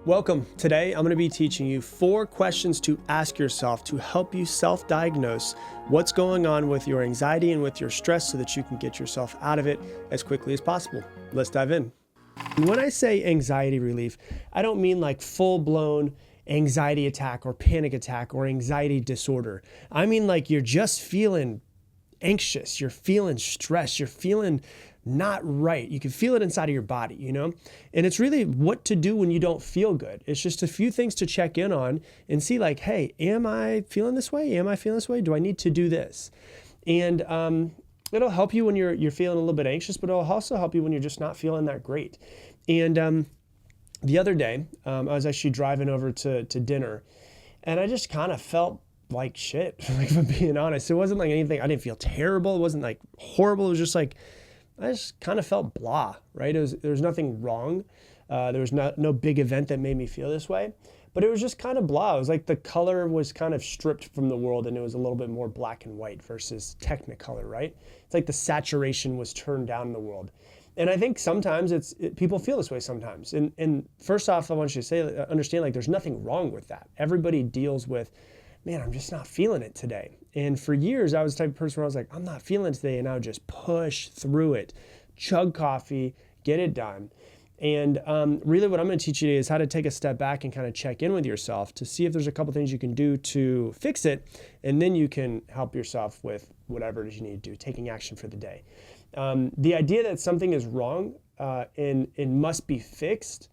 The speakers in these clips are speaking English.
Welcome. Today, I'm going to be teaching you 4 questions to ask yourself to help you self-diagnose what's going on with your anxiety and with your stress so that you can get yourself out of it as quickly as possible. Let's dive in. When I say anxiety relief, I don't mean like full-blown anxiety attack or panic attack or anxiety disorder. I mean like you're just feeling anxious, you're feeling stressed, you're feeling not right. You can feel it inside of your body, you know? And it's really what to do when you don't feel good. It's just a few things to check in on and see like, hey, am I feeling this way? Am I feeling this way? Do I need to do this? And it'll help you when you're feeling a little bit anxious, but it'll also help you when you're just not feeling that great. And the other day, I was actually driving over to dinner, and I just kind of felt like shit, like if I'm being honest. It wasn't like anything, I didn't feel terrible. It wasn't like horrible. It was just like, I just kind of felt blah, right? There was nothing wrong. There was no big event that made me feel this way, but it was just kind of blah. It was like the color was kind of stripped from the world and it was a little bit more black and white versus technicolor, right? It's like the saturation was turned down in the world. And I think sometimes people feel this way sometimes. And first off, I want you to say, understand like there's nothing wrong with that. Everybody deals with, man, I'm just not feeling it today. And for years, I was the type of person where I was like, I'm not feeling it today. And I would just push through it, chug coffee, get it done. And really what I'm going to teach you today is how to take a step back and kind of check in with yourself to see if there's a couple things you can do to fix it. And then you can help yourself with whatever it is you need to do, taking action for the day. The idea that something is wrong and must be fixed,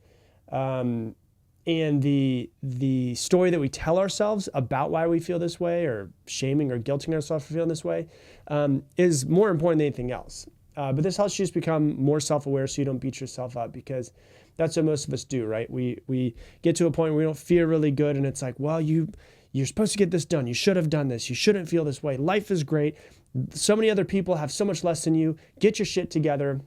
and the story that we tell ourselves about why we feel this way or shaming or guilting ourselves for feeling this way is more important than anything else. But this helps you just become more self-aware so you don't beat yourself up, because that's what most of us do, right? We get to a point where we don't feel really good and it's like, well, you're supposed to get this done. You should have done this. You shouldn't feel this way. Life is great. So many other people have so much less than you. Get your shit together.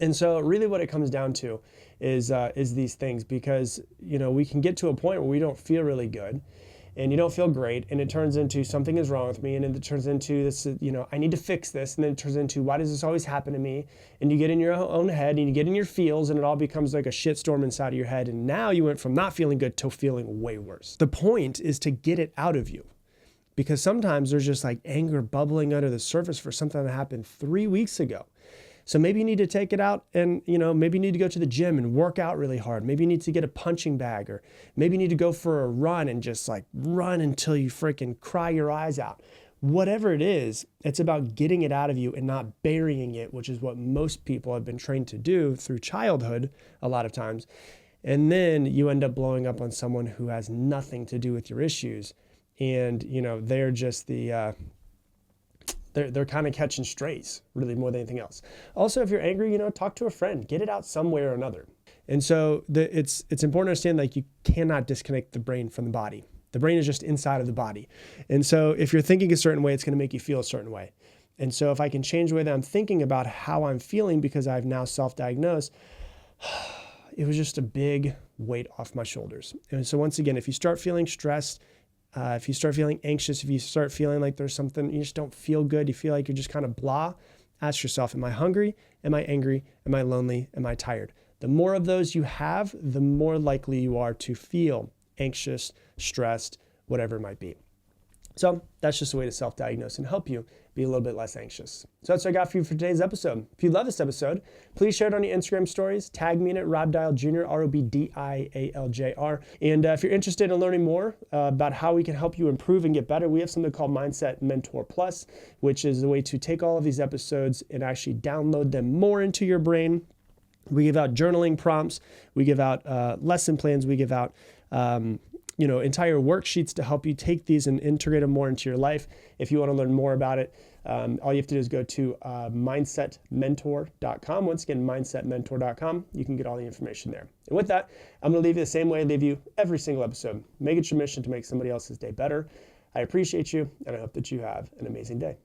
And so really what it comes down to is these things, because, you know, we can get to a point where we don't feel really good and you don't feel great, and it turns into something is wrong with me, and then it turns into this, you know, I need to fix this, and then it turns into why does this always happen to me? And you get in your own head and you get in your feels, and it all becomes like a shitstorm inside of your head, and now you went from not feeling good to feeling way worse. The point is to get it out of you, because sometimes there's just like anger bubbling under the surface for something that happened 3 weeks ago. So maybe you need to take it out and, you know, maybe you need to go to the gym and work out really hard. Maybe you need to get a punching bag, or maybe you need to go for a run and just like run until you freaking cry your eyes out. Whatever it is, it's about getting it out of you and not burying it, which is what most people have been trained to do through childhood a lot of times. And then you end up blowing up on someone who has nothing to do with your issues. And, you know, they're just they're kind of catching strays, really, more than anything else. Also, if you're angry, you know, talk to a friend, get it out some way or another. And so it's important to understand, like, you cannot disconnect the brain from the body. The brain is just inside of the body. And so if you're thinking a certain way, it's going to make you feel a certain way. And so if I can change the way that I'm thinking about how I'm feeling because I've now self-diagnosed, it was just a big weight off my shoulders. And so once again, if you start feeling stressed, if you start feeling anxious, if you start feeling like there's something, you just don't feel good, you feel like you're just kind of blah, ask yourself, am I hungry? Am I angry? Am I lonely? Am I tired? The more of those you have, the more likely you are to feel anxious, stressed, whatever it might be. So that's just a way to self-diagnose and help you be a little bit less anxious. So that's what I got for you for today's episode. If you love this episode, please share it on your Instagram stories. Tag me in it, Rob Dial Jr., ROBDIALJR. And if you're interested in learning more about how we can help you improve and get better, we have something called Mindset Mentor Plus, which is a way to take all of these episodes and actually download them more into your brain. We give out journaling prompts. We give out lesson plans. We give out entire worksheets to help you take these and integrate them more into your life. If you want to learn more about it, all you have to do is go to mindsetmentor.com. Once again, mindsetmentor.com. You can get all the information there. And with that, I'm going to leave you the same way I leave you every single episode. Make it your mission to make somebody else's day better. I appreciate you, and I hope that you have an amazing day.